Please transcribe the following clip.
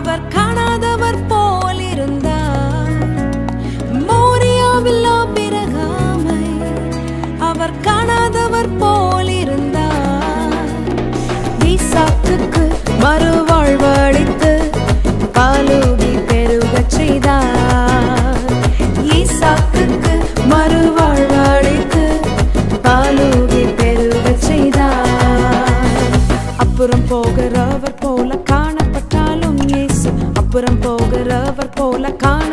அவர் காணாதவர் போல் இருந்தார். மோரியாவில் ஆபிரகாமை அவர் காணாதவர் போல் இருந்தார். ஈசாக்குக்கு மறுவாழ்வளித்து பாலூகி பெருகச் செய்தார். ஈசாக்குக்கு மறுவாழ்வளித்து பாலூகி பெருகச் செய்தார். அப்புறம் போகிறவர் போல காணப்பட்டாலும் இயேசு அப்புறம் போகிறவர் போல காண